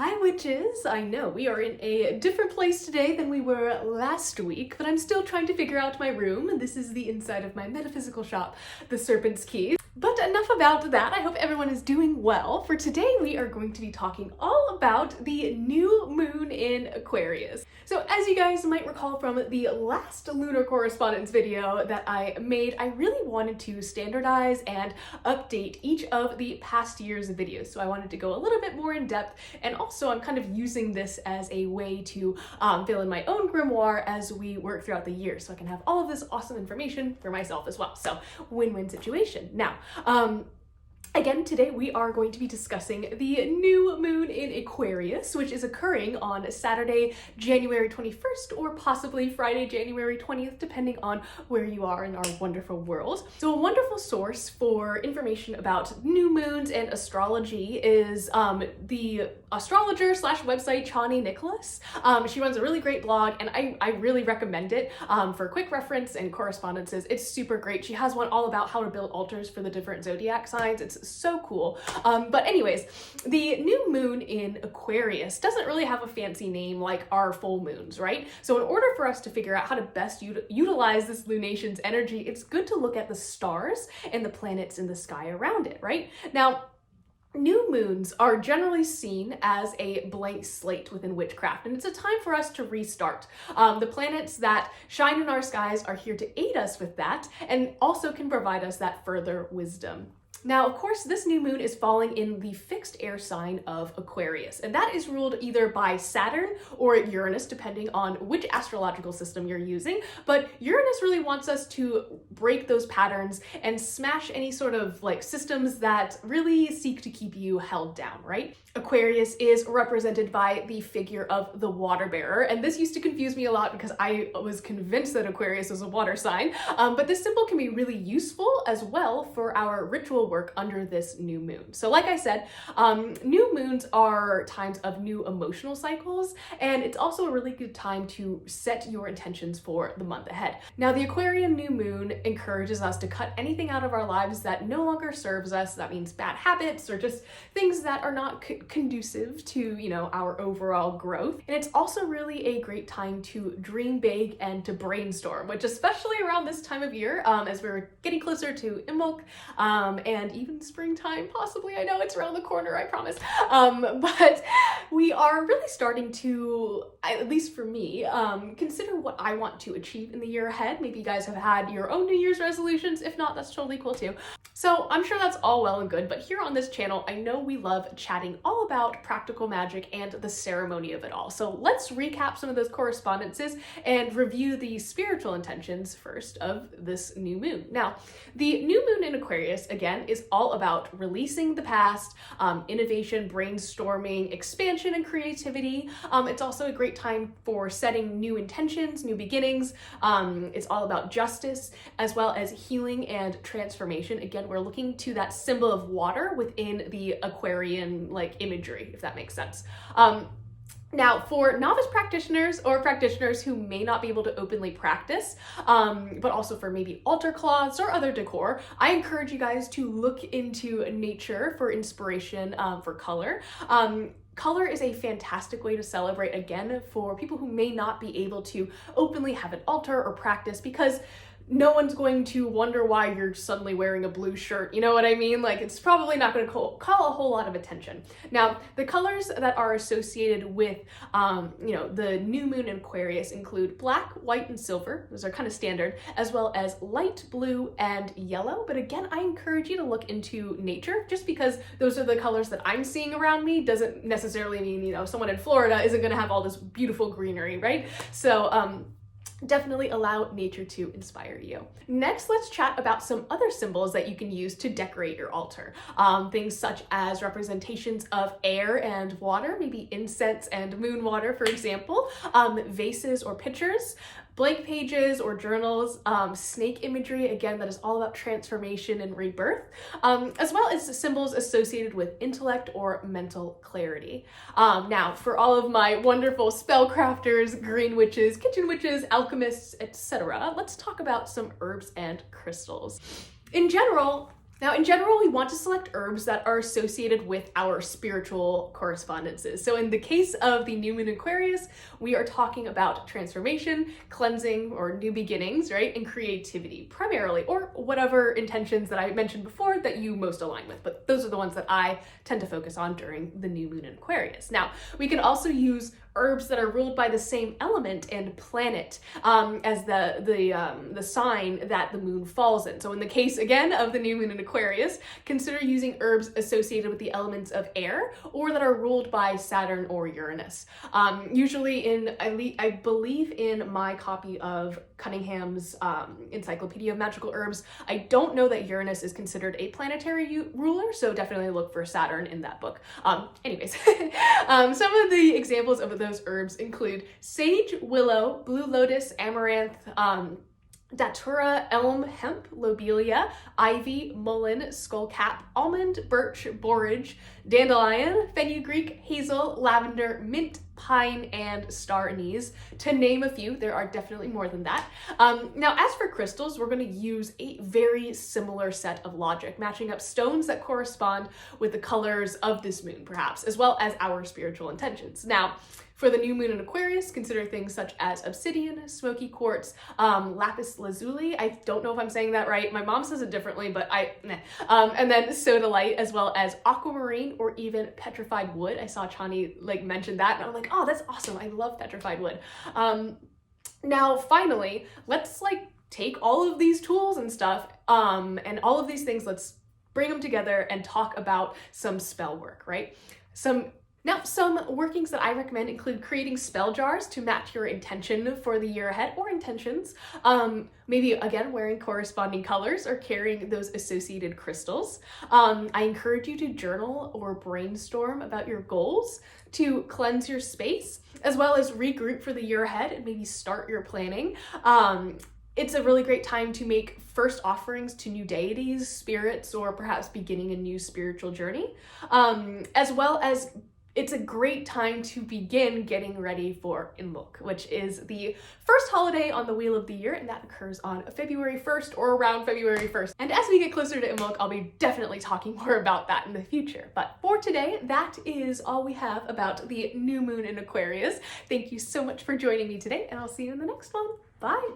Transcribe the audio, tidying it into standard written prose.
Hi witches! I know we are in a different place today than we were last week, but I'm still trying to figure out my room, and this is the inside of my metaphysical shop, the Serpent's Key. But enough about that. I hope everyone is doing well. For today, we are going to be talking all about the new moon in Aquarius. So as you guys might recall from the last lunar correspondence video that I made, I really wanted to standardize and update each of the past year's videos. So I wanted to go a little bit more in depth, and also I'm kind of using this as a way to fill in my own grimoire as we work throughout the year, so I can have all of this awesome information for myself as well. So win-win situation. Now, again, today we are going to be discussing the new moon in Aquarius, which is occurring on Saturday, January 21st, or possibly Friday, January 20th, depending on where you are in our wonderful world. So a wonderful source for information about new moons and astrology is the astrologer slash website Chani Nicholas. She runs a really great blog, and I really recommend it for quick reference and correspondences. It's super great. She has one all about how to build altars for the different zodiac signs. It's so cool. But anyways, the new moon in Aquarius doesn't really have a fancy name like our full moons, right? So in order for us to figure out how to best utilize this lunation's energy, it's good to look at the stars and the planets in the sky around it, right? Now, new moons are generally seen as a blank slate within witchcraft, and it's a time for us to restart. The planets that shine in our skies are here to aid us with that, and also can provide us that further wisdom. Now, of course, this new moon is falling in the fixed air sign of Aquarius, and that is ruled either by Saturn or Uranus, depending on which astrological system you're using. But Uranus really wants us to break those patterns and smash any sort of systems that really seek to keep you held down, right? Aquarius is represented by the figure of the water bearer, and this used to confuse me a lot because I was convinced that Aquarius was a water sign, but this symbol can be really useful as well for our ritual work under this new moon. So like I said, new moons are times of new emotional cycles, and it's also a really good time to set your intentions for the month ahead. Now, the Aquarian new moon encourages us to cut anything out of our lives that no longer serves us. That means bad habits or just things that are not conducive to, our overall growth. And it's also really a great time to dream big and to brainstorm, which especially around this time of year, as we're getting closer to Imbolc, and even springtime, possibly. I know it's around the corner, I promise. But we are really starting to, at least for me, consider what I want to achieve in the year ahead. Maybe you guys have had your own New Year's resolutions. If not, that's totally cool too. So I'm sure that's all well and good, but here on this channel, I know we love chatting all about practical magic and the ceremony of it all. So let's recap some of those correspondences and review the spiritual intentions first of this new moon. Now, the new moon in Aquarius, again, is all about releasing the past, innovation, brainstorming, expansion, and creativity. It's also a great time for setting new intentions, new beginnings. It's all about justice, as well as healing and transformation. Again, we're looking to that symbol of water within the Aquarian imagery, if that makes sense. Now, for novice practitioners or practitioners who may not be able to openly practice, but also for maybe altar cloths or other decor, I encourage you guys to look into nature for inspiration for color. Color is a fantastic way to celebrate, again, for people who may not be able to openly have an altar or practice, because no one's going to wonder why you're suddenly wearing a blue shirt. You know what I mean? It's probably not going to call a whole lot of attention. Now, the colors that are associated with, the new moon in Aquarius include black, white, and silver. Those are kind of standard, as well as light blue and yellow. But again, I encourage you to look into nature, just because those are the colors that I'm seeing around me doesn't necessarily mean, someone in Florida isn't going to have all this beautiful greenery, right? So, definitely allow nature to inspire you. Next, let's chat about some other symbols that you can use to decorate your altar. Things such as representations of air and water, maybe incense and moon water, for example, vases or pitchers, blank pages or journals, snake imagery, again, that is all about transformation and rebirth, as well as symbols associated with intellect or mental clarity. Now, for all of my wonderful spellcrafters, green witches, kitchen witches, alchemists, etc., let's talk about some herbs and crystals. In general, Now, in general, we want to select herbs that are associated with our spiritual correspondences. So in the case of the new moon Aquarius, we are talking about transformation, cleansing, or new beginnings, right? And creativity primarily, or whatever intentions that I mentioned before that you most align with. But those are the ones that I tend to focus on during the new moon in Aquarius. Now, we can also use herbs that are ruled by the same element and planet as the sign that the moon falls in. So in the case, again, of the new moon in Aquarius, consider using herbs associated with the elements of air or that are ruled by Saturn or Uranus. Usually I believe in my copy of Cunningham's Encyclopedia of Magical Herbs, I don't know that Uranus is considered a planetary ruler, so definitely look for Saturn in that book. Anyways, some of the examples of those herbs include sage, willow, blue lotus, amaranth, datura, elm, hemp, lobelia, ivy, mullein, skullcap, almond, birch, borage, dandelion, fenugreek, hazel, lavender, mint, pine, and star anise, to name a few. There are definitely more than that. Now, as for crystals, we're going to use a very similar set of logic, matching up stones that correspond with the colors of this moon, perhaps, as well as our spiritual intentions. Now, for the new moon in Aquarius, consider things such as obsidian, smoky quartz, lapis lazuli. I don't know if I'm saying that right. My mom says it differently, but and then sodalite, as well as aquamarine or even petrified wood. I saw Chani mention that, and I'm like, oh, that's awesome. I love petrified wood. Now, finally, let's take all of these tools and stuff, and all of these things, let's bring them together and talk about some spell work, right? Some workings that I recommend include creating spell jars to match your intention for the year ahead or intentions. Maybe, again, wearing corresponding colors or carrying those associated crystals. I encourage you to journal or brainstorm about your goals to cleanse your space, as well as regroup for the year ahead and maybe start your planning. It's a really great time to make first offerings to new deities, spirits, or perhaps beginning a new spiritual journey, as well as it's a great time to begin getting ready for Imbolc, which is the first holiday on the Wheel of the Year, and that occurs on February 1st or around February 1st. And as we get closer to Imbolc, I'll be definitely talking more about that in the future. But for today, that is all we have about the new moon in Aquarius. Thank you so much for joining me today, and I'll see you in the next one. Bye!